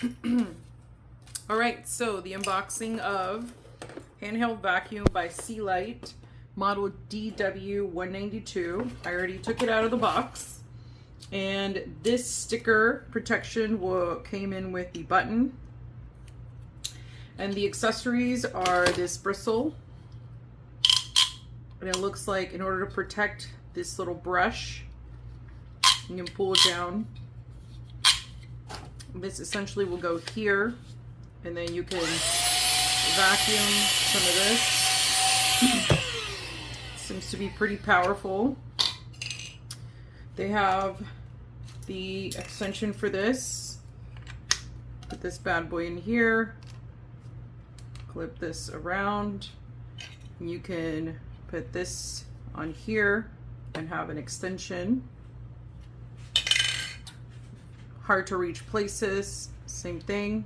All right, so the unboxing of handheld vacuum by Sealight, model DW192. I already took it out of the box, and this sticker protection came in with the button, and the accessories are this bristle, and it looks like in order to protect this little brush, you can pull it down. This essentially will go here, and then you can vacuum some of this. Seems to be pretty powerful. They have the extension for this. Put this bad boy in here, clip this around, and you can put this on here and have an extension. Hard to reach places, same thing.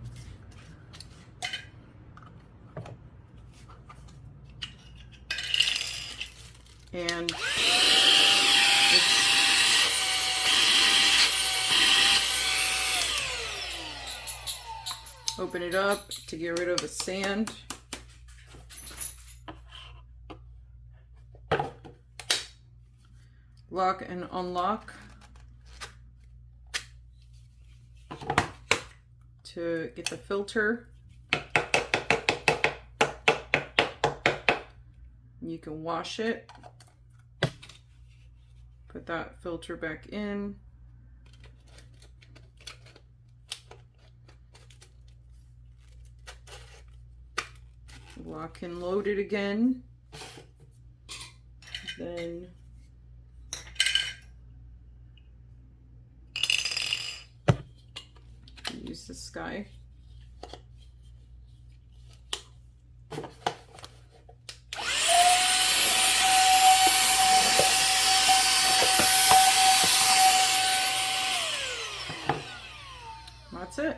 And open it up to get rid of the sand. Lock and unlock to get the filter. You can wash it. Put that filter back in. Lock and load it again. Then use this guy. That's it.